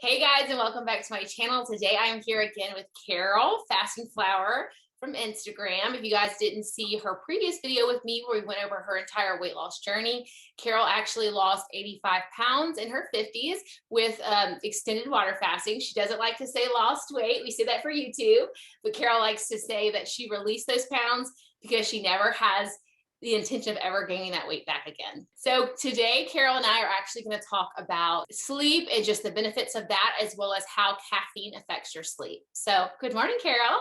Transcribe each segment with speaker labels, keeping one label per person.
Speaker 1: Hey guys, and welcome back to my channel. Today I am here again with Carol, Fasting Flower from Instagram. If you guys didn't see her previous video with me where we went over her entire weight loss journey, Carol actually lost 85 pounds in her 50s with extended water fasting. She doesn't like to say lost weight. We say that for YouTube, but Carol likes to say that she released those pounds because she never has the intention of ever gaining that weight back again. So today, Carol and I are actually going to talk about sleep and just the benefits of that, as well as how caffeine affects your sleep. So good morning, Carol.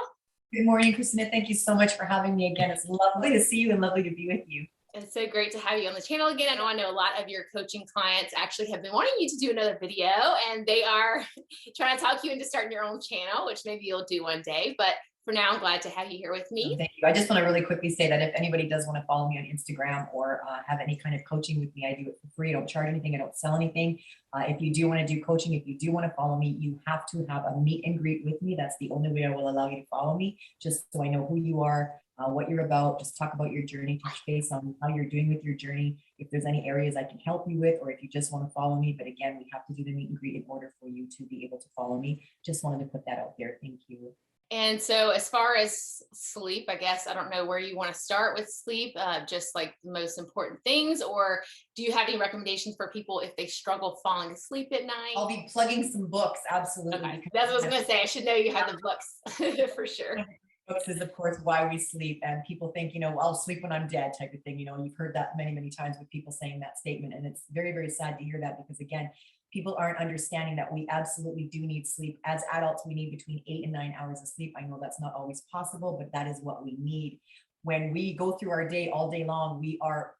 Speaker 2: Good morning, Christina. Thank you so much for having me again. It's lovely to see you and lovely to be with you.
Speaker 1: It's so great to have you on the channel again. I know a lot of your coaching clients actually have been wanting you to do another video, and they are trying to talk you into starting your own channel, which maybe you'll do one day. But for now, I'm glad to have you here with me.
Speaker 2: Thank you. I just want to really quickly say that if anybody does want to follow me on Instagram or have any kind of coaching with me, I do it for free. I don't charge anything. I don't sell anything. If you do want to do coaching, if you do want to follow me, you have to have a meet and greet with me. That's the only way I will allow you to follow me, just so I know who you are, what you're about. Just talk about your journey, touch base on how you're doing with your journey, if there's any areas I can help you with, or if you just want to follow me. But again, we have to do the meet and greet in order for you to be able to follow me. Just wanted to put that out there. Thank you.
Speaker 1: And so as far as sleep, I guess, I don't know where you want to start with sleep, just like the most important things, or do you have any recommendations for people if they struggle falling asleep at night?
Speaker 2: I'll be plugging some books, absolutely.
Speaker 1: Okay. That's what I was going to say. I should know you have the books for sure.
Speaker 2: Books is, of course, why we sleep. And people think, I'll sleep when I'm dead type of thing. You've heard that many, many times with people saying that statement. And it's very, very sad to hear that because, again, people aren't understanding that we absolutely do need sleep. As adults, we need between 8 and 9 hours of sleep. I know that's not always possible, but that is what we need. When we go through our day all day long, we are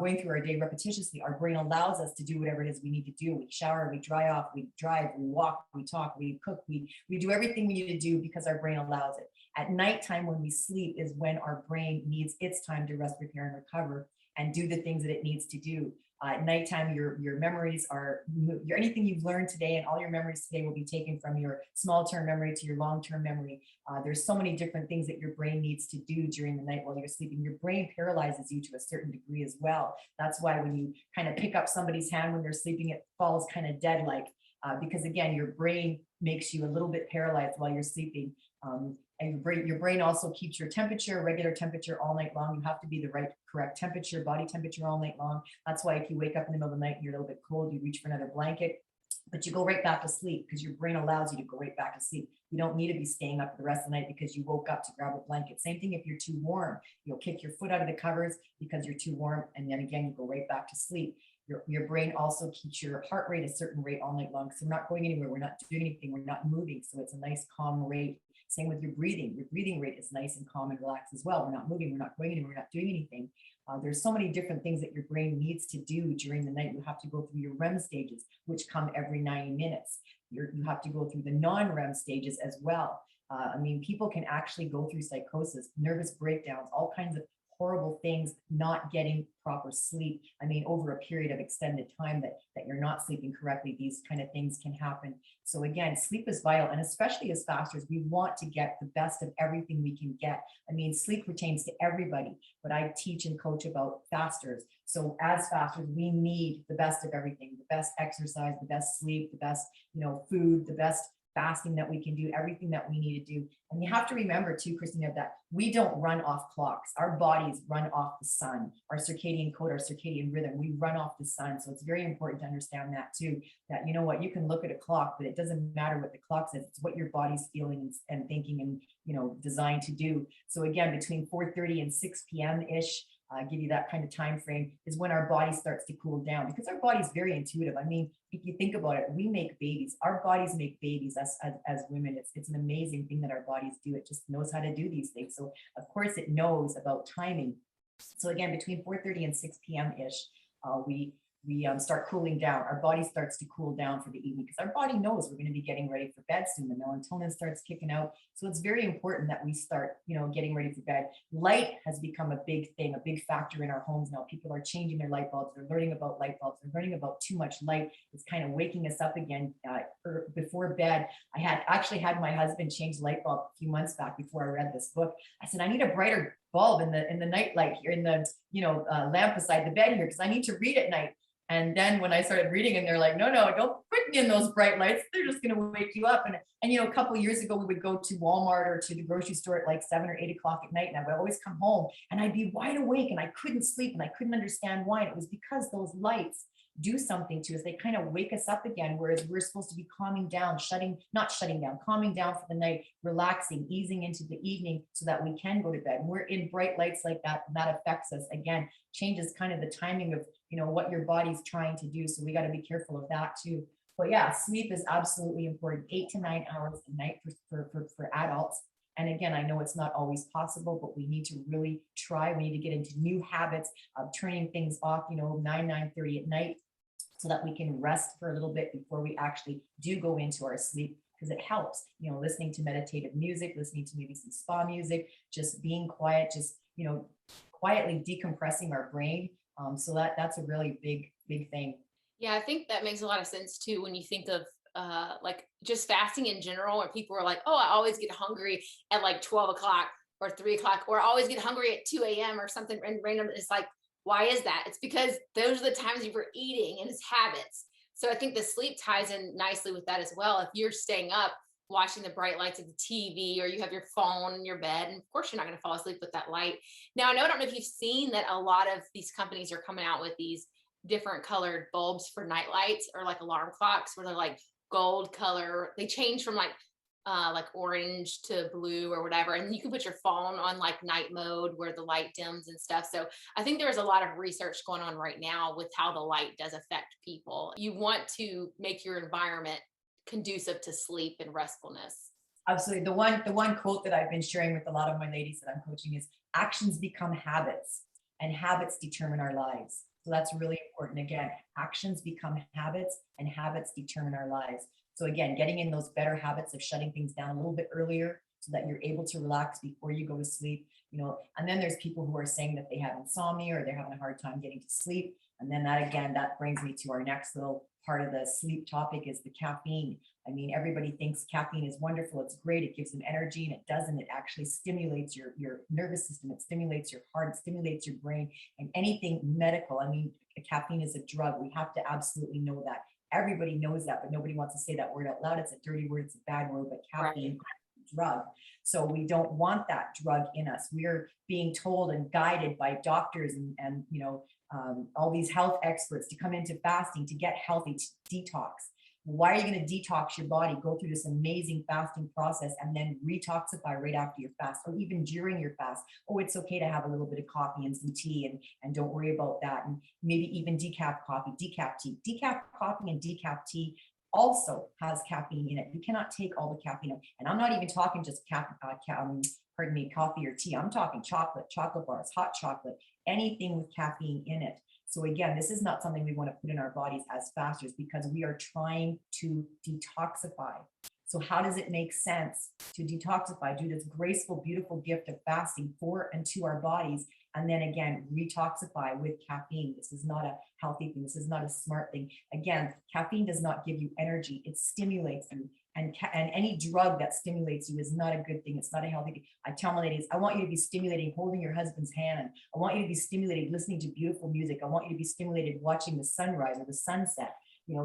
Speaker 2: going through our day repetitiously. Our brain allows us to do whatever it is we need to do. We shower, we dry off, we drive, we walk, we talk, we cook, we do everything we need to do because our brain allows it. At nighttime, when we sleep, is when our brain needs its time to rest, repair, and recover and do the things that it needs to do. At nighttime, your memories are, anything you've learned today and all your memories today will be taken from your small-term memory to your long-term memory. There's so many different things that your brain needs to do during the night while you're sleeping. Your brain paralyzes you to a certain degree as well. That's why when you kind of pick up somebody's hand when they're sleeping, it falls kind of dead-like, because again, your brain makes you a little bit paralyzed while you're sleeping. And your brain also keeps your temperature, regular temperature all night long. You have to be the correct temperature, body temperature all night long. That's why if you wake up in the middle of the night and you're a little bit cold, you reach for another blanket, but you go right back to sleep because your brain allows you to go right back to sleep. You don't need to be staying up for the rest of the night because you woke up to grab a blanket. Same thing if you're too warm. You'll kick your foot out of the covers because you're too warm, and then again, you go right back to sleep. Your brain also keeps your heart rate a certain rate all night long because we're not going anywhere. We're not doing anything. We're not moving. So it's a nice calm rate. Same with your breathing. Your breathing rate is nice and calm and relaxed as well. We're not moving. We're not going anywhere. We're not doing anything. There's so many different things that your brain needs to do during the night. You have to go through your REM stages, which come every 90 minutes. You have to go through the non-REM stages as well. People can actually go through psychosis, nervous breakdowns, all kinds of horrible things, not getting proper sleep. Over a period of extended time that you're not sleeping correctly, these kind of things can happen. So again, sleep is vital, and especially as fasters, we want to get the best of everything we can get. Sleep pertains to everybody, but I teach and coach about fasters. So as fasters, we need the best of everything, the best exercise, the best sleep, the best, food, the best fasting that we can do, everything that we need to do. And you have to remember too, Christina, that we don't run off clocks. Our bodies run off the sun, our circadian code, our circadian rhythm, we run off the sun. So it's very important to understand that too, that you can look at a clock, but it doesn't matter what the clock says. It's what your body's feeling and thinking and, designed to do. So again, between 4:30 and 6 p.m.-ish, give you that kind of time frame, is when our body starts to cool down, because our body's very intuitive. If you think about it, we make babies. Our bodies make babies as women. It's an amazing thing that our bodies do. It just knows how to do these things. So of course it knows about timing. So again, between 4:30 and 6 p.m.-ish, we start cooling down. Our body starts to cool down for the evening because our body knows we're going to be getting ready for bed soon. The melatonin starts kicking out. So it's very important that we start, getting ready for bed. Light has become a big thing, a big factor in our homes now. People are changing their light bulbs. They're learning about light bulbs. They're learning about too much light. It's kind of waking us up again before bed. I had actually had my husband change the light bulb a few months back before I read this book. I said, I need a brighter bulb in the night light here, in the lamp beside the bed here, because I need to read at night. And then when I started reading and they're like, no, no, don't put me in those bright lights. They're just going to wake you up. And, a couple of years ago, we would go to Walmart or to the grocery store at like 7 or 8 o'clock at night. And I would always come home and I'd be wide awake and I couldn't sleep and I couldn't understand why. And it was because those lights do something to us. They kind of wake us up again, whereas we're supposed to be calming down, not shutting down, calming down for the night, relaxing, easing into the evening so that we can go to bed. And we're in bright lights like that, and that affects us. Again, changes kind of the timing of, what your body's trying to do. So we got to be careful of that too. But yeah, sleep is absolutely important. 8 to 9 hours a night for adults. And again, I know it's not always possible, but we need to really try. We need to get into new habits of turning things off, 9:30 at night, so that we can rest for a little bit before we actually do go into our sleep, because it helps, listening to meditative music, listening to maybe some spa music, just being quiet, just, quietly decompressing our brain. So that's a really big thing.
Speaker 1: Yeah, I think that makes a lot of sense too when you think of like just fasting in general, where people are like, oh, I always get hungry at like 12 o'clock or 3 o'clock, or I always get hungry at 2 a.m. or something random. It's like, why is that? It's because those are the times you were eating, and it's habits. So I think the sleep ties in nicely with that as well. If you're staying up watching the bright lights of the TV, or you have your phone in your bed, and of course you're not going to fall asleep with that light. Now, I don't know if you've seen that a lot of these companies are coming out with these different colored bulbs for night lights, or like alarm clocks where they're like gold color. They change from like orange to blue or whatever, and you can put your phone on like night mode where the light dims and stuff. So I think there's a lot of research going on right now with how the light does affect people. You want to make your environment conducive to sleep and restfulness.
Speaker 2: Absolutely. The one quote that I've been sharing with a lot of my ladies that I'm coaching is, actions become habits and habits determine our lives. So that's really important. Again, actions become habits and habits determine our lives. So again, getting in those better habits of shutting things down a little bit earlier so that you're able to relax before you go to sleep, and then there's people who are saying that they have insomnia or they're having a hard time getting to sleep. And then that brings me to our next little part of the sleep topic, is the caffeine. I mean, everybody thinks caffeine is wonderful. It's great. It gives them energy, and it doesn't. It actually stimulates your nervous system. It stimulates your heart. It stimulates your brain, and anything medical. I mean, caffeine is a drug. We have to absolutely know that. Everybody knows that, but nobody wants to say that word out loud. It's a dirty word. It's a bad word, but caffeine, drug. So we don't want that drug in us. We're being told and guided by doctors and all these health experts to come into fasting to get healthy, to detox. Why are you going to detox your body, go through this amazing fasting process, and then retoxify right after your fast, or even during your fast? Oh, it's okay to have a little bit of coffee and some tea, and don't worry about that. And maybe even decaf coffee, decaf tea. Decaf coffee and decaf tea also has caffeine in it. You cannot take all the caffeine. And I'm not even talking just coffee or tea. I'm talking chocolate bars, hot chocolate, anything with caffeine in it. So again, this is not something we want to put in our bodies as fasters, because we are trying to detoxify. So how does it make sense to detoxify, do this graceful, beautiful gift of fasting for and to our bodies, and then again, retoxify with caffeine? This is not a healthy thing. This is not a smart thing. Again, caffeine does not give you energy. It stimulates you. And any drug that stimulates you is not a good thing. It's not a healthy thing. I tell my ladies, I want you to be stimulated holding your husband's hand. I want you to be stimulated listening to beautiful music. I want you to be stimulated watching the sunrise or the sunset.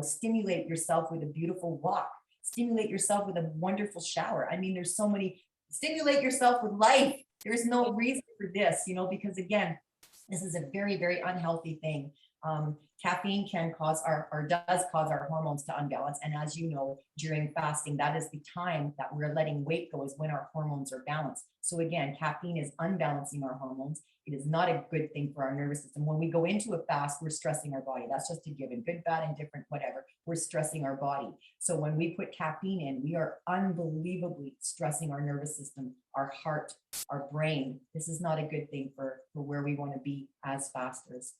Speaker 2: Stimulate yourself with a beautiful walk. Stimulate yourself with a wonderful shower. I mean, there's so many. Stimulate yourself with life. There's no reason for this, because again, this is a very, very unhealthy thing. Caffeine can does cause our hormones to unbalance. And as you know, during fasting, that is the time that we're letting weight go, is when our hormones are balanced. So again, caffeine is unbalancing our hormones. It is not a good thing for our nervous system. When we go into a fast, we're stressing our body. That's just a given, good, bad, indifferent, whatever. We're stressing our body. So when we put caffeine in, we are unbelievably stressing our nervous system, our heart, our brain. This is not a good thing for where we want to be as fasters.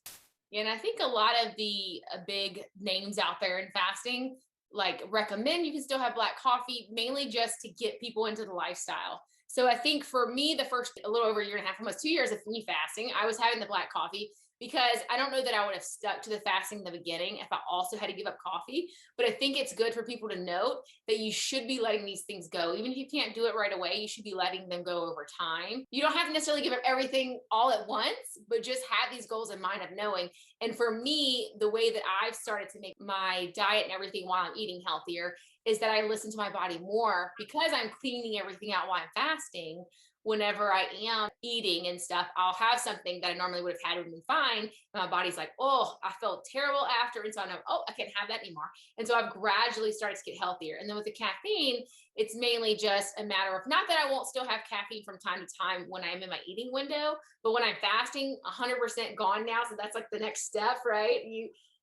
Speaker 1: Yeah, and I think a lot of the big names out there in fasting like recommend you can still have black coffee, mainly just to get people into the lifestyle. So I think for me, the first a little over a year and a half, almost 2 years of me fasting, I was having the black coffee. because I don't know that I would have stuck to the fasting in the beginning if I also had to give up coffee. But I think it's good for people to note that you should be letting these things go. Even if you can't do it right away, you should be letting them go over time. You don't have to necessarily give up everything all at once, but just have these goals in mind of knowing. And for me, the way that I've started to make my diet and everything while I'm eating healthier is that I listen to my body more, because I'm cleaning everything out while I'm fasting. Whenever I am eating and stuff, I'll have something that I normally would have had been fine. And my body's like, oh, I felt terrible after. And so I know, oh, I can't have that anymore. And so I've gradually started to get healthier. And then with the caffeine, it's mainly just a matter of, not that I won't still have caffeine from time to time when I'm in my eating window, but when I'm fasting, 100% gone now. So that's like the next step, right?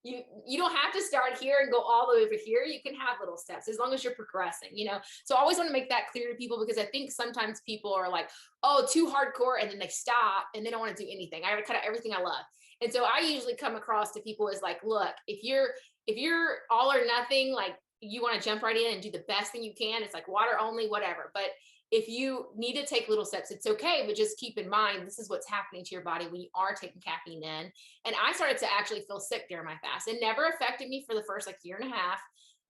Speaker 1: You don't have to start here and go all the way over here. You can have little steps as long as you're progressing, you know? So I always want to make that clear to people, because I think sometimes people are like, oh, too hardcore, and then they stop and they don't want to do anything. I got to cut out everything I love. And so I usually come across to people as like, look, if you're all or nothing, like you want to jump right in and do the best thing you can, it's like water only, whatever. But if you need to take little steps, it's okay. But just keep in mind, this is what's happening to your body when you are taking caffeine in. And I started to actually feel sick during my fast. It never affected me for the first like year and a half.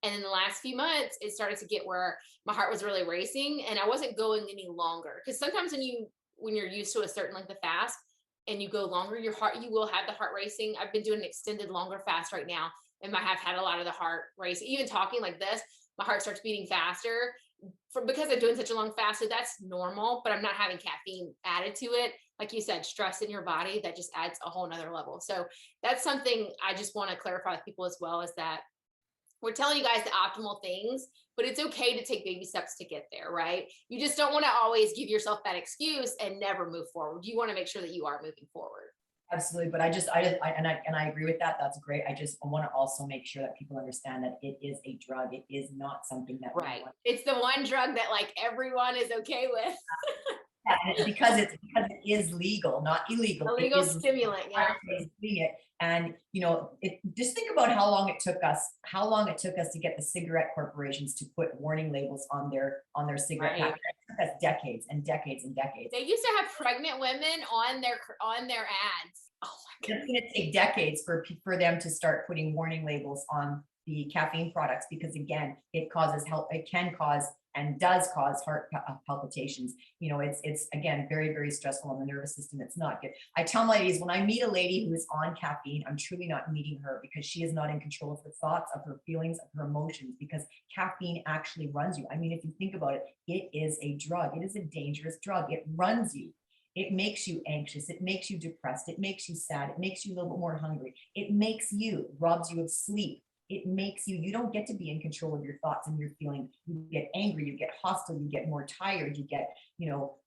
Speaker 1: And in the last few months, it started to get where my heart was really racing and I wasn't going any longer. Because sometimes when you're used to a certain length of fast and you go longer, you will have the heart racing. I've been doing an extended longer fast right now, and I have had a lot of the heart race. Even talking like this, my heart starts beating faster because I'm doing such a long fast. So that's normal, but I'm not having caffeine added to it. Like you said, stress in your body, that just adds a whole nother level. So that's something I just want to clarify with people as well, is that we're telling you guys the optimal things, but it's okay to take baby steps to get there, right? You just don't want to always give yourself that excuse and never move forward. You want to make sure that you are moving forward.
Speaker 2: Absolutely. But I agree with that. That's great. I just want to also make sure that people understand that it is a drug. It is not something that,
Speaker 1: right. It's the one drug that like everyone is okay with.
Speaker 2: Yeah, because it is legal, not illegal.
Speaker 1: A legal stimulant, yeah.
Speaker 2: And just think about how long it took us to get the cigarette corporations to put warning labels on their cigarette package. It took us decades and decades and decades.
Speaker 1: They used to have pregnant women on their ads. Oh my God.
Speaker 2: It's going to take decades for them to start putting warning labels on the caffeine products, because again, it can cause and does cause heart palpitations. It's again, very, very stressful on the nervous system. It's not good. I tell my ladies, when I meet a lady who is on caffeine, I'm truly not meeting her, because she is not in control of her thoughts, of her feelings, of her emotions, because caffeine actually runs you. I mean, if you think about it, it is a drug. It is a dangerous drug. It runs you. It makes you anxious. It makes you depressed. It makes you sad. It makes you a little bit more hungry. It robs you of sleep. It makes you don't get to be in control of your thoughts and your feelings. You get angry, you get hostile, you get more tired, you get,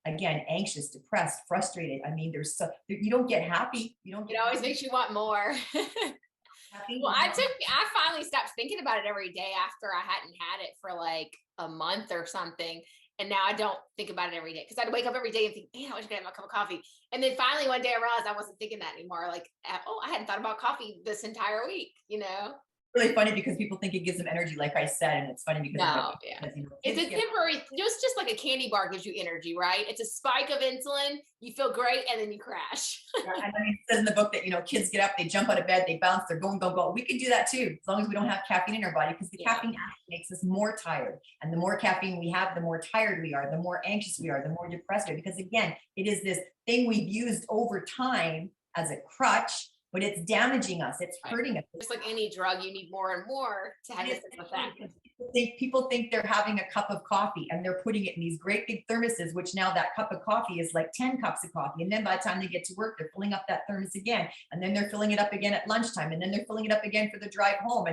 Speaker 2: again, anxious, depressed, frustrated. I mean, you don't get happy. It
Speaker 1: always makes you want more. Well, I finally stopped thinking about it every day after I hadn't had it for like a month or something. And now I don't think about it every day, because I'd wake up every day and think, man, I wish I could have my cup of coffee. And then finally one day I realized I wasn't thinking that anymore. Like, oh, I hadn't thought about coffee this entire week,
Speaker 2: Really funny, because people think it gives them energy, like I said, and it's funny because
Speaker 1: it's a temporary, just like a candy bar gives you energy, right? It's a spike of insulin, you feel great, and then you crash.
Speaker 2: Yeah, and then it says in the book that kids get up, they jump out of bed, they bounce, they're going, go, go. We can do that too, as long as we don't have caffeine in our body, because the caffeine actually makes us more tired. And the more caffeine we have, the more tired we are, the more anxious we are, the more depressed we are. Because again, it is this thing we've used over time as a crutch, but it's damaging us. It's hurting us.
Speaker 1: Just like any drug, you need more and more to have this effect.
Speaker 2: People think they're having a cup of coffee, and they're putting it in these great big thermoses, which now that cup of coffee is like 10 cups of coffee. And then by the time they get to work, they're filling up that thermos again. And then they're filling it up again at lunchtime. And then they're filling it up again for the drive home.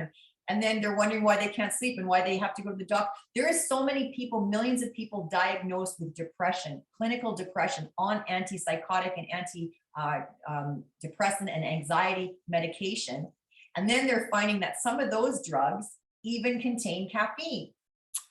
Speaker 2: And then they're wondering why they can't sleep and why they have to go to the doctor. There is so many people, millions of people diagnosed with depression, clinical depression, on antipsychotic and antidepressant and anxiety medication. And then they're finding that some of those drugs even contain caffeine.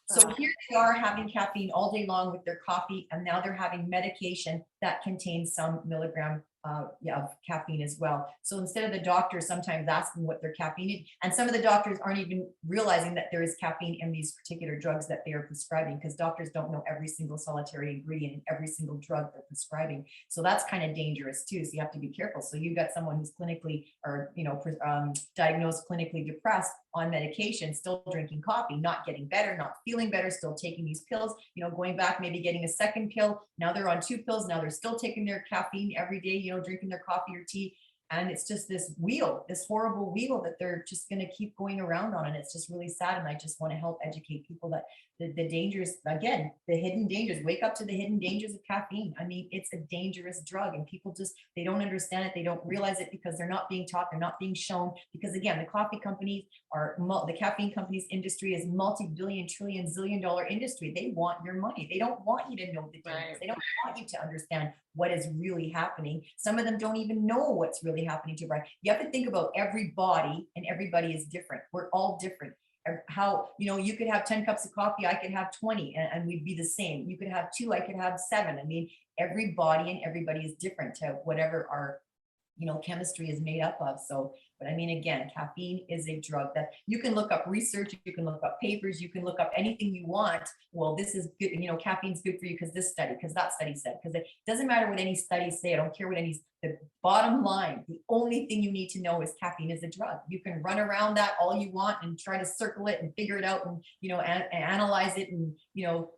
Speaker 2: So here they are having caffeine all day long with their coffee, and now they're having medication that contains some milligram of caffeine as well. So instead of the doctor sometimes asking what their caffeine is, and some of the doctors aren't even realizing that there is caffeine in these particular drugs that they are prescribing, because doctors don't know every single solitary ingredient in every single drug they're prescribing. So that's kind of dangerous too. So you have to be careful. So you've got someone who's clinically or, diagnosed clinically depressed on medication, still drinking coffee, not getting better, not feeling better, still taking these pills, going back, maybe getting a second pill. Now they're on 2 pills. Now they're still taking their caffeine every day, drinking their coffee or tea. And it's just this wheel, this horrible wheel that they're just going to keep going around on. And it's just really sad. And I just want to help educate people that the dangers, again, the hidden dangers, wake up to the hidden dangers of caffeine. I mean, it's a dangerous drug, and people just, they don't understand it. They don't realize it because they're not being taught. They're not being shown, because again, the coffee companies the caffeine companies industry is multi-billion, trillion, zillion dollar industry. They want your money. They don't want you to know the dangers. Right. They don't want you to understand what is really happening. Some of them don't even know what's really happening to your body. You have to think about every body, and everybody is different. We're all different. How, you could have 10 cups of coffee, I could have 20, and we'd be the same. You could have 2, I could have 7. I mean, every body and everybody is different to whatever our chemistry is made up of. So, but I mean, again, caffeine is a drug that you can look up research, you can look up papers, you can look up anything you want. Well, this is good, caffeine's good for you because this study, because that study said, because it doesn't matter what any studies say. I don't care what the bottom line, the only thing you need to know is caffeine is a drug. You can run around that all you want and try to circle it and figure it out and, and analyze it and,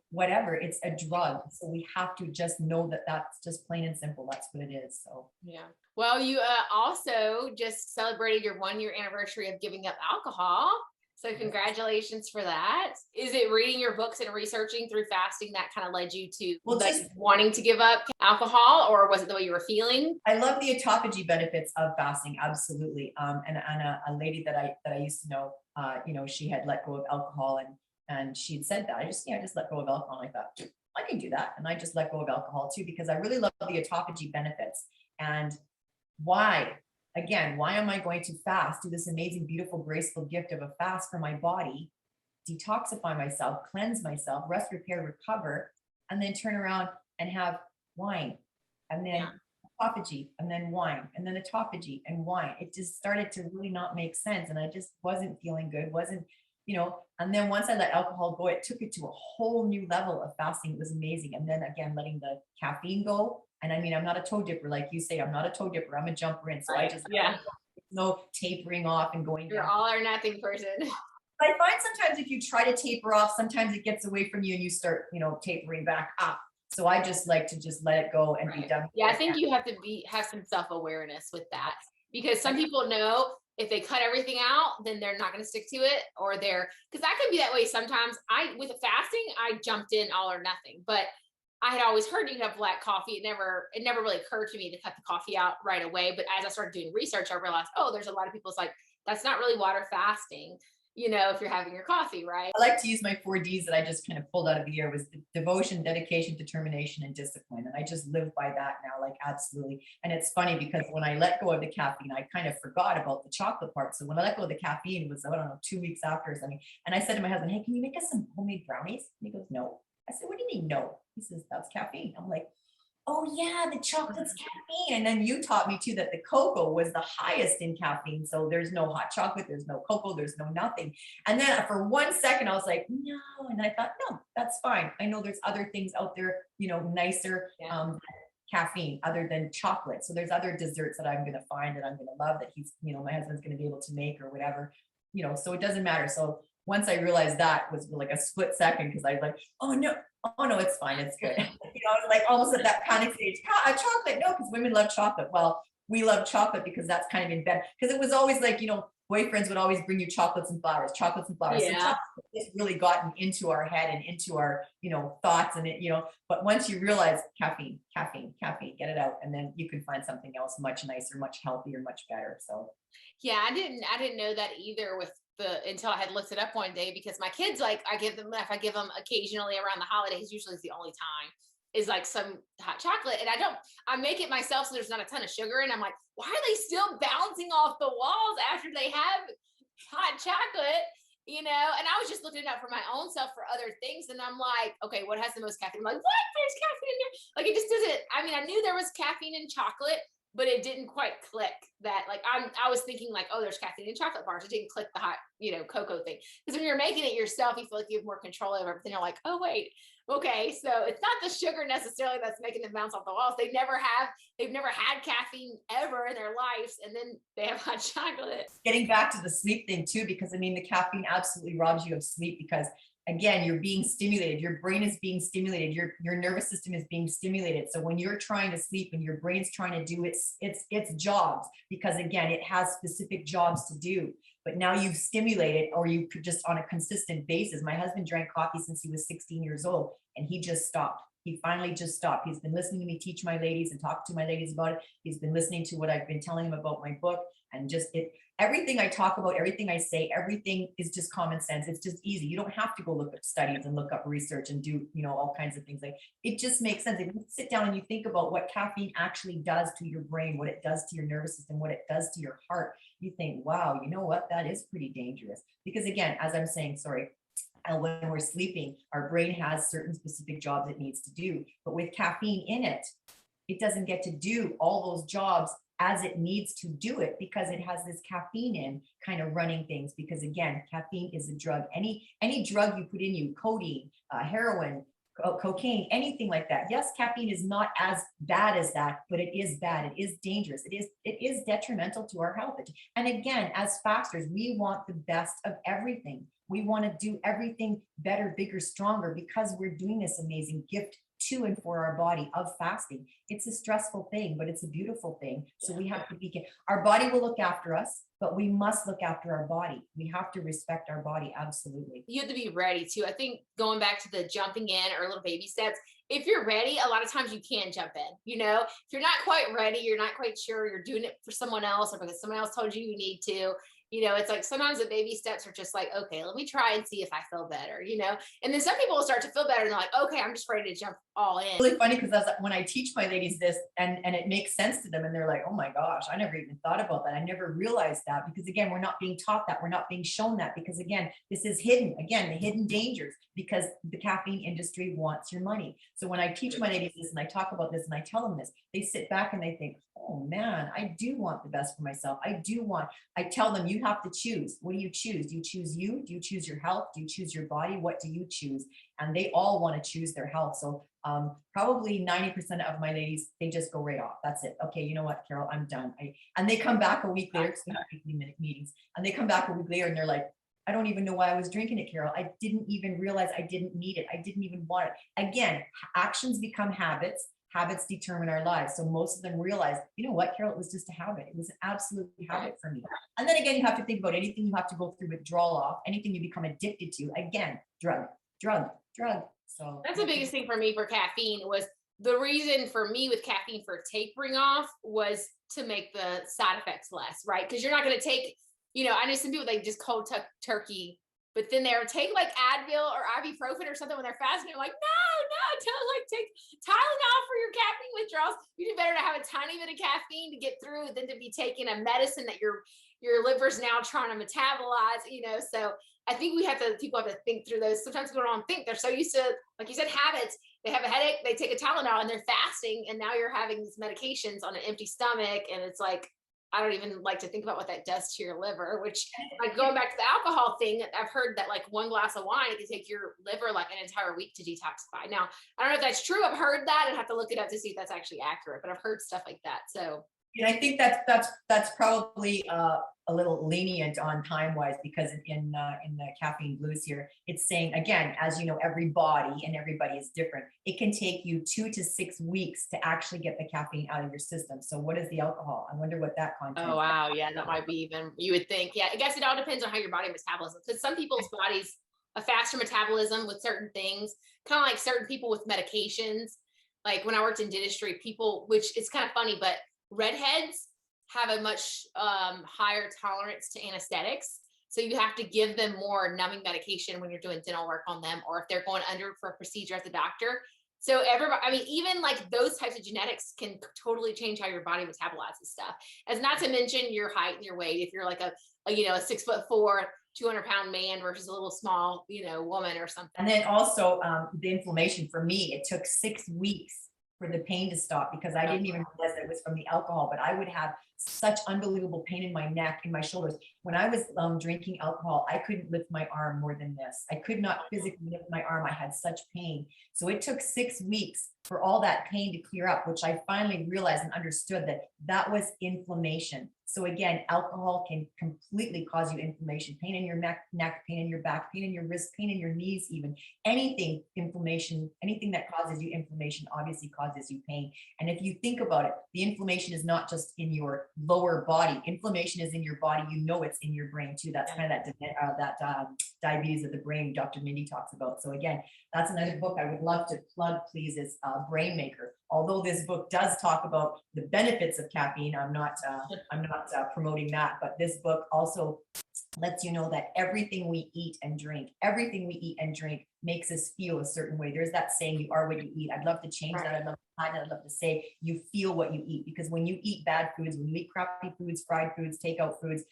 Speaker 2: whatever. It's a drug. So we have to just know that that's just plain and simple. That's what it is. So,
Speaker 1: yeah. Well, you also just celebrated your 1-year anniversary of giving up alcohol. So congratulations for that. Is it reading your books and researching through fasting that kind of led you to just wanting to give up alcohol, or was it the way you were feeling?
Speaker 2: I love the autophagy benefits of fasting. Absolutely. And a lady that I used to know, she had let go of alcohol, and she'd said that I just let go of alcohol. And I thought I can do that. And I just let go of alcohol too, because I really love the autophagy benefits. And why am I going to fast, do this amazing, beautiful, graceful gift of a fast for my body, detoxify myself, cleanse myself, rest, repair, recover, and then turn around and have wine, and then autophagy, and then wine, and then autophagy and wine? It just started to really not make sense. And I just wasn't feeling good, and then once I let alcohol go, it took it to a whole new level of fasting. It was amazing. And then again, letting the caffeine go. And I mean, I'm not a toe dipper, like you say, I'm not a toe dipper. I'm a jumper in. So I just, no tapering off and going
Speaker 1: You're
Speaker 2: down.
Speaker 1: all or nothing person.
Speaker 2: I find sometimes if you try to taper off, sometimes it gets away from you and you start, tapering back up. So I just like to just let it go and be done.
Speaker 1: Yeah, I think you have to have some self-awareness with that, because some people know if they cut everything out, then they're not going to stick to it, or because I can be that way sometimes. With fasting, I jumped in all or nothing, but I had always heard you have black coffee. It never really occurred to me to cut the coffee out right away. But as I started doing research, I realized, there's a lot of people's like, that's not really water fasting, if you're having your coffee, right?
Speaker 2: I like to use my 4 Ds that I just kind of pulled out of the air, was devotion, dedication, determination, and discipline. And I just live by that now, like absolutely. And it's funny because when I let go of the caffeine, I kind of forgot about the chocolate part. So when I let go of the caffeine, it was, I don't know, 2 weeks after or something. And I said to my husband, hey, can you make us some homemade brownies? And he goes, no. I said, what do you mean no? He says, that's caffeine. I'm like, oh yeah, the chocolate's caffeine. And then you taught me too that the cocoa was the highest in caffeine. So there's no hot chocolate, there's no cocoa, there's no nothing. And then for 1 second, I was like, no. And I thought, no, that's fine. I know there's other things out there, nicer caffeine other than chocolate. So there's other desserts that I'm going to find that I'm going to love, that he's, my husband's going to be able to make or whatever, so it doesn't matter. So once I realized that was like a split second, because I was like, oh no, it's fine, it's good. I was like almost at that panic stage. Chocolate, no, because women love chocolate. Well, we love chocolate because that's kind of in bed. Because it was always like, boyfriends would always bring you chocolates and flowers. Yeah. So chocolate has really gotten into our head and into our, thoughts and it, but once you realize caffeine, get it out. And then you can find something else much nicer, much healthier, much better. So.
Speaker 1: Yeah, I didn't know that either until I had looked it up one day, because my kids, like, if I give them occasionally around the holidays, usually it's the only time, is like some hot chocolate. And I make it myself, so there's not a ton of sugar. And I'm like, why are they still bouncing off the walls after they have hot chocolate? And I was just looking it up for my own self for other things. And I'm like, okay, what has the most caffeine? I'm like, what? There's caffeine in there. Like, it just doesn't, I mean, I knew there was caffeine in chocolate, but it didn't quite click that, like, I was thinking like, oh, there's caffeine in chocolate bars. It didn't click the hot, cocoa thing. Because when you're making it yourself, you feel like you have more control over everything. You're like, oh, wait, okay. So it's not the sugar necessarily that's making them bounce off the walls. They've never had caffeine ever in their lives. And then they have hot chocolate.
Speaker 2: Getting back to the sleep thing too, because I mean, the caffeine absolutely robs you of sleep because again, you're being stimulated, your brain is being stimulated, your nervous system is being stimulated. So when you're trying to sleep and your brain's trying to do its jobs, because again, it has specific jobs to do, but now you've stimulated, or you could just on a consistent basis. My husband drank coffee since he was 16 years old and he just stopped. He finally just stopped. He's been listening to me teach my ladies and talk to my ladies about it. He's been listening to what I've been telling him about my book, and just everything I talk about, everything I say, everything is just common sense. It's just easy. You don't have to go look up studies and look up research and do, all kinds of things. Like, it just makes sense. If you sit down and you think about what caffeine actually does to your brain, what it does to your nervous system, what it does to your heart, you think, wow, you know what? That is pretty dangerous. Because again, as I'm saying, sorry, when we're sleeping, our brain has certain specific jobs it needs to do. But with caffeine in it, it doesn't get to do all those jobs as it needs to do it, because it has this caffeine in kind of running things. Because again, caffeine is a drug. Any drug you put in you, codeine, heroin, cocaine, anything like that. Yes, caffeine is not as bad as that, but it is bad. It is dangerous. It is detrimental to our health. And again, as fasters, we want the best of everything. We want to do everything better, bigger, stronger, because we're doing this amazing gift to and for our body of fasting. It's a stressful thing, but it's a beautiful thing. So we have to our body will look after us, but we must look after our body. We have to respect our body. Absolutely.
Speaker 1: You have to be ready too. I think going back to the jumping in or little baby steps, if you're ready, a lot of times you can jump in. If you're not quite ready, you're not quite sure, you're doing it for someone else or because someone else told you need to. It's like sometimes the baby steps are just like, okay, let me try and see if I feel better, and then some people will start to feel better and they're like, okay, I'm just ready to jump all in.
Speaker 2: Really funny, because when I teach my ladies this and it makes sense to them and they're like, oh my gosh, I never even thought about that. I never realized that, because again, we're not being taught that. We're not being shown that, because again, this is hidden. Again, the hidden dangers, because the caffeine industry wants your money. So when I teach my ladies this and I talk about this and I tell them this, they sit back and they think, oh man, I do want the best for myself. I tell them, you have to choose. What do you choose? Do you choose you? Do you choose your health? Do you choose your body? What do you choose? And they all want to choose their health. So probably 90% of my ladies, they just go right off. That's it. Okay, you know what, Carol, I'm done. And they come back a week later, because we have 15-minute meetings, and they come back a week later and they're like, I don't even know why I was drinking it, Carol. I didn't even realize I didn't need it. I didn't even want it. Again, actions become habits. Habits determine our lives. So most of them realize, you know what, Carol, it was just a habit. It was an absolute habit for me. And then again, you have to think about anything you have to go through withdrawal off, anything you become addicted to. Again, drug. So
Speaker 1: that's the biggest thing for me for caffeine. Was the reason for me with caffeine for tapering off was to make the side effects less, right? Because you're not going to take, I know some people, they just cold turkey, but then they'll take like Advil or ibuprofen or something when they're fasting. They're like, no, don't like take Tylenol for your caffeine withdrawals. You do better to have a tiny bit of caffeine to get through than to be taking a medicine that your liver's now trying to metabolize, So I think people have to think through those. Sometimes people don't think, they're so used to, like you said, habits. They have a headache, they take a Tylenol and they're fasting. And now you're having these medications on an empty stomach. And it's like, I don't even like to think about what that does to your liver, which, like, going back to the alcohol thing, I've heard that like one glass of wine, it can take your liver like an entire week to detoxify. Now, I don't know if that's true. I've heard that and have to look it up to see if that's actually accurate, but I've heard stuff like that. So
Speaker 2: and I think that's probably a little lenient on time wise, because in the caffeine blues here, it's saying, again, as you know, every body and everybody is different. It can take you 2 to 6 weeks to actually get the caffeine out of your system. So what is the alcohol? I wonder what that content.
Speaker 1: Oh wow, yeah, that might be even. You would think, yeah. I guess it all depends on how your body metabolism. Because some people's bodies a faster metabolism with certain things, kind of like certain people with medications. Like when I worked in dentistry, people, which is kind of funny, but redheads have a much higher tolerance to anesthetics. So you have to give them more numbing medication when you're doing dental work on them, or if they're going under for a procedure at the doctor. So everybody, I mean, even like those types of genetics can totally change how your body metabolizes stuff. As not to mention your height and your weight. If you're like a 6'4", 200-pound man versus a little small, woman or something.
Speaker 2: And then also the inflammation for me, it took 6 weeks for the pain to stop, because I didn't even realize it was was from the alcohol, but I would have such unbelievable pain in my neck, in my shoulders. When I was drinking alcohol, I couldn't lift my arm more than this. I could not physically lift my arm. I had such pain. So it took 6 weeks for all that pain to clear up, which I finally realized and understood that that was inflammation. So again, alcohol can completely cause you inflammation, pain in your neck, pain in your back, pain in your wrist, pain in your knees, even anything, inflammation, anything that causes you inflammation obviously causes you pain. And if you think about it, the inflammation is not just in your lower body. Inflammation is in your body. You know, it's in your brain too. That's kind of that diabetes of the brain Dr. Mindy talks about. So again, that's another book I would love to plug, please, is Brain Maker. Although this book does talk about the benefits of caffeine, I'm not promoting that, but this book also lets you know that everything we eat and drink makes us feel a certain way. There's that saying, you are what you eat. I'd love to change that. I'd love to find that. I'd love to say you feel what you eat, because when you eat bad foods, when you eat crappy foods, fried foods, takeout foods,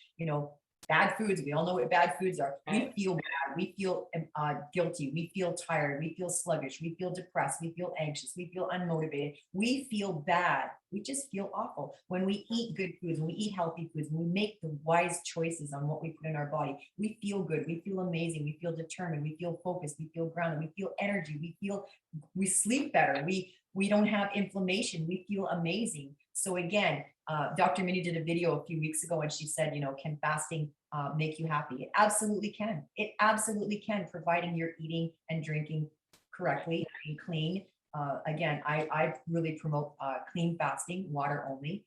Speaker 2: bad foods, we all know what bad foods are. We feel bad. We feel guilty. We feel tired. We feel sluggish. We feel depressed. We feel anxious. We feel unmotivated. We feel bad. We just feel awful. When we eat good foods, when we eat healthy foods, when we make the wise choices on what we put in our body, we feel good. We feel amazing. We feel determined. We feel focused. We feel grounded. We feel energy. We sleep better. We don't have inflammation. We feel amazing. So again, Dr. Minnie did a video a few weeks ago and she said, can fasting make you happy? It absolutely can. It absolutely can, providing you're eating and drinking correctly and clean. Again, I really promote clean fasting, water only,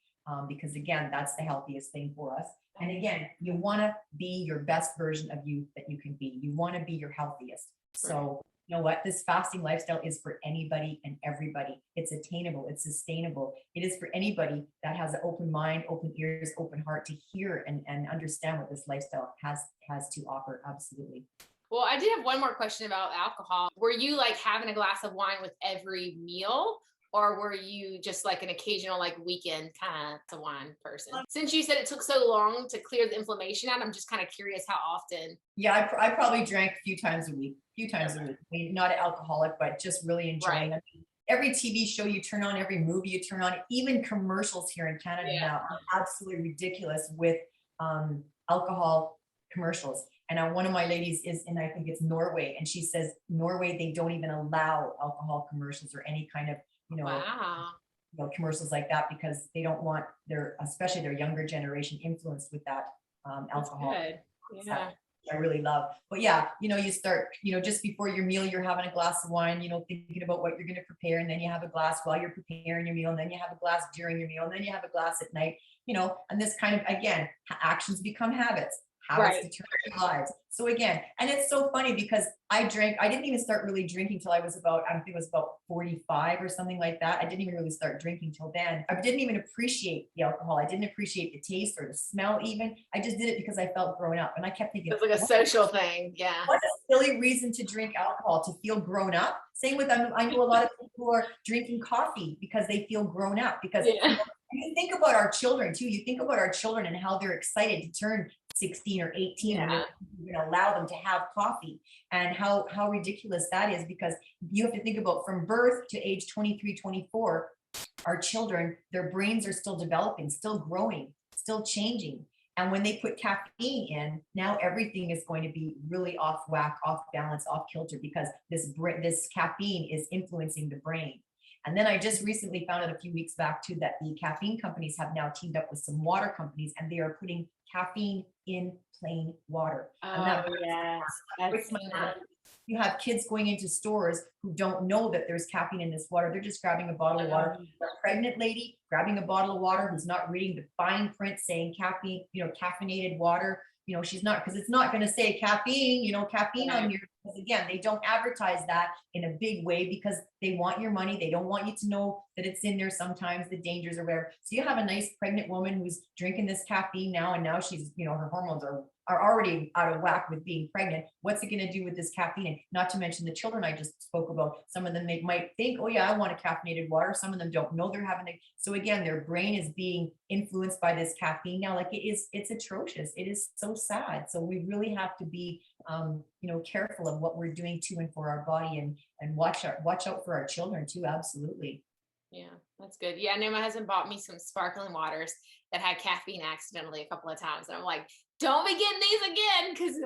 Speaker 2: because again, that's the healthiest thing for us. And again, you want to be your best version of you that you can be. You want to be your healthiest. So you know what? This fasting lifestyle is for anybody and everybody. It's attainable. It's sustainable. It is for anybody that has an open mind, open ears, open heart to hear and understand what this lifestyle has to offer. Absolutely.
Speaker 1: Well, I did have one more question about alcohol. Were you like having a glass of wine with every meal? Or were you just like an occasional like weekend kind of wine person? Since you said it took so long to clear the inflammation out, I'm just kind of curious how often.
Speaker 2: Yeah, I probably drank a few times a week. I mean, not an alcoholic, but just really enjoying it. Every TV show you turn on, every movie you turn on, even commercials here in Canada now are absolutely ridiculous with alcohol commercials. And one of my ladies is in, I think it's Norway, and she says Norway, they don't even allow alcohol commercials or any kind of commercials like that, because they don't want especially their younger generation influenced with that alcohol.
Speaker 1: Yeah.
Speaker 2: I really love. But yeah, you start, just before your meal, you're having a glass of wine, thinking about what you're going to prepare. And then you have a glass while you're preparing your meal. And then you have a glass during your meal. And then you have a glass at night, and this kind of, again, actions become habits. Habits determine our lives. So again, and it's so funny because I didn't even start really drinking till I was about, I think it was about 45 or something like that. I didn't even really start drinking till then. I didn't even appreciate the alcohol. I didn't appreciate the taste or the smell even. I just did it because I felt grown up. And I kept thinking,
Speaker 1: it's like a social thing. Yeah.
Speaker 2: What a silly reason to drink alcohol, to feel grown up. Same with, I know a lot of people who are drinking coffee because they feel grown up. Because you think about our children too. You think about our children and how they're excited to turn 16 or 18 and you're going to allow them to have coffee, and how ridiculous that is, because you have to think about from birth to age 23, 24, our children, their brains are still developing, still growing, still changing. And when they put caffeine in, now everything is going to be really off whack, off balance, off kilter, because this caffeine is influencing the brain. And then I just recently found out a few weeks back too that the caffeine companies have now teamed up with some water companies, and they are putting caffeine in plain water. You have kids going into stores who don't know that there's caffeine in this water. They're just grabbing a bottle of water. A pregnant lady grabbing a bottle of water who's not reading the fine print saying caffeine, caffeinated water. She's not, because it's not going to say caffeine, caffeine on here. Because again, they don't advertise that in a big way because they want your money. They don't want you to know that it's in there sometimes, the dangers are rare. So you have a nice pregnant woman who's drinking this caffeine now, and now she's, her hormones are already out of whack with being pregnant. What's it going to do with this caffeine? And not to mention the children I just spoke about. Some of them, they might think, oh yeah, I want a caffeinated water. Some of them don't know they're having it. So again, their brain is being influenced by this caffeine now. Like it's atrocious. It is so sad. So we really have to be, careful of what we're doing to and for our body, and watch out for our children too. Absolutely.
Speaker 1: Yeah, that's good. Yeah, I know my husband bought me some sparkling waters that had caffeine accidentally a couple of times. And I'm like, don't be getting these again. Cause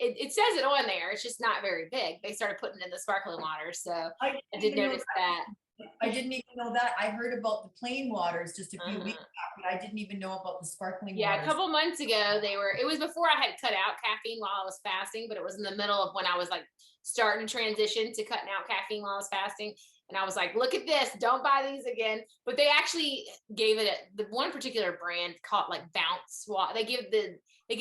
Speaker 1: it says it on there. It's just not very big. They started putting in the sparkling water. So
Speaker 2: I
Speaker 1: I
Speaker 2: didn't
Speaker 1: did
Speaker 2: even know
Speaker 1: notice that.
Speaker 2: I didn't even know that. I heard about the plain waters just a few weeks
Speaker 1: Uh-huh.
Speaker 2: back, but I didn't even know about the sparkling
Speaker 1: Yeah, a
Speaker 2: waters.
Speaker 1: couple months ago, it was before I had cut out caffeine while I was fasting, but it was in the middle of when I was like starting to transition to cutting out caffeine while I was fasting. And I was like, look at this, don't buy these again. But they actually gave it the one particular brand called like Bounce. They give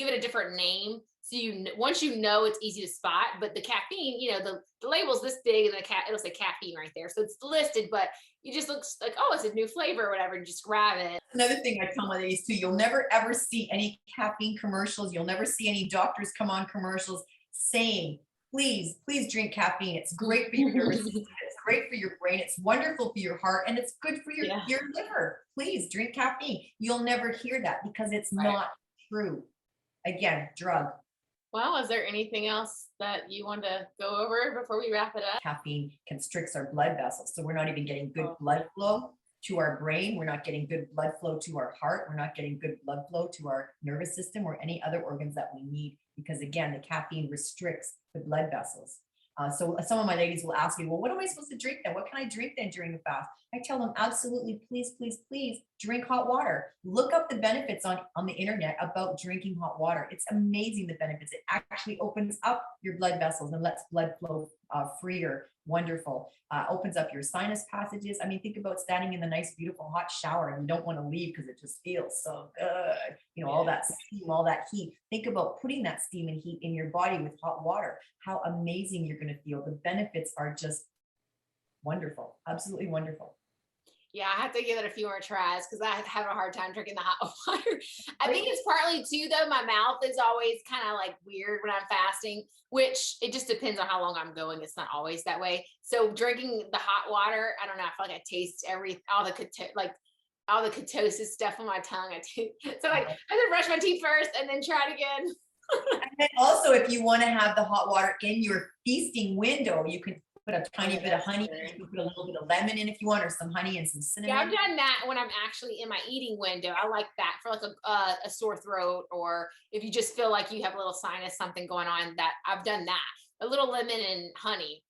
Speaker 1: it a different name. So once you know, it's easy to spot. But the caffeine, the label's this big and it'll say caffeine right there. So it's listed, but you just looks like, oh, it's a new flavor or whatever, and just grab it.
Speaker 2: Another thing I tell my ladies too, you'll never ever see any caffeine commercials. You'll never see any doctors come on commercials saying, please, please drink caffeine. It's great for your nervous system. It's great for your brain. It's wonderful for your heart and it's good for
Speaker 1: Yeah.
Speaker 2: your liver. Please drink caffeine. You'll never hear that because it's
Speaker 1: Right.
Speaker 2: not true. Again, drug.
Speaker 1: Well, is there anything else that you want to go over before we wrap it up?
Speaker 2: Caffeine constricts our blood vessels. So we're not even getting good
Speaker 1: Oh.
Speaker 2: blood flow to our brain. We're not getting good blood flow to our heart. We're not getting good blood flow to our nervous system or any other organs that we need because, again, the caffeine restricts the blood vessels. So some of my ladies will ask me, well, what am I supposed to drink then? What can I drink then during the fast? I tell them, absolutely, please, please, please drink hot water. Look up the benefits on the internet about drinking hot water. It's amazing, the benefits. It actually opens up your blood vessels and lets blood flow freer. Wonderful. Opens up your sinus passages. I mean, think about standing in the nice, beautiful hot shower and you don't want to leave because it just feels so good. All that steam, all that heat. Think about putting that steam and heat in your body with hot water. How amazing you're going to feel. The benefits are just wonderful. Absolutely wonderful.
Speaker 1: Yeah, I have to give it a few more tries because I have a hard time drinking the hot water. I think it's partly too, though, my mouth is always kind of like weird when I'm fasting, which it just depends on how long I'm going. It's not always that way. So drinking the hot water, I don't know. I feel like I taste all the ketosis stuff on my tongue. So like I have to brush my teeth first and then try it again.
Speaker 2: And then also, if you want to have the hot water in your feasting window, you can put a tiny bit of honey. You can put a little bit of lemon in if you want, or some honey and some cinnamon.
Speaker 1: Yeah, I've done that when I'm actually in my eating window. I like that for like a sore throat, or if you just feel like you have a little sinus, something going on. That I've done that. A little lemon and honey,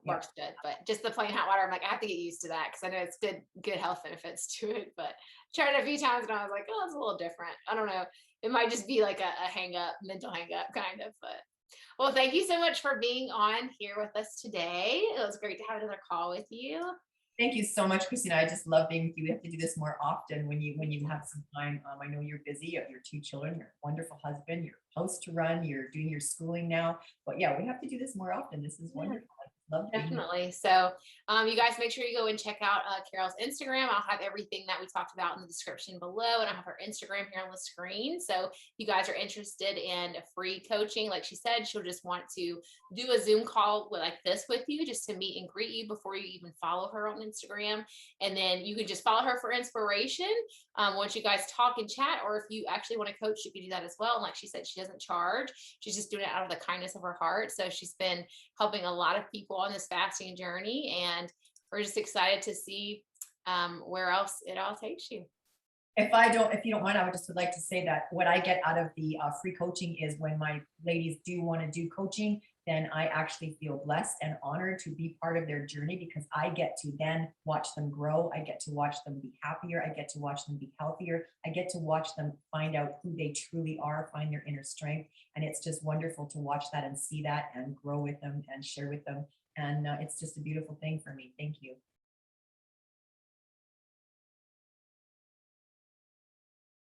Speaker 1: works good. But just the plain hot water, I'm like, I have to get used to that because I know it's good health benefits to it. But I tried it a few times and I was like, oh, it's a little different. I don't know. It might just be like a hang up, mental hang up kind of. But well, thank you so much for being on here with us today. It was great to have another call with you.
Speaker 2: Thank you so much, Christina. I just love being with you. We have to do this more often when you have some time. I know you're busy. You have your 2 children, your wonderful husband, your house to run. You're doing your schooling now. But yeah, we have to do this more often. This is wonderful. Love
Speaker 1: Definitely. So you guys make sure you go and check out Carol's Instagram. I'll have everything that we talked about in the description below, and I'll have her Instagram here on the screen. So if you guys are interested in a free coaching, like she said, she'll just want to do a Zoom call like this with you just to meet and greet you before you even follow her on Instagram. And then you can just follow her for inspiration once you guys talk and chat, or if you actually want to coach, you can do that as well. And like she said, she doesn't charge. She's just doing it out of the kindness of her heart. So she's been helping a lot of people on this fasting journey, and we're just excited to see where else it all takes you.
Speaker 2: If you don't mind, I would like to say that what I get out of the free coaching is when my ladies do want to do coaching, then I actually feel blessed and honored to be part of their journey because I get to then watch them grow. I get to watch them be happier. I get to watch them be healthier. I get to watch them find out who they truly are, find their inner strength. And it's just wonderful to watch that and see that and grow with them and share with them. And it's just a beautiful thing for me. Thank you.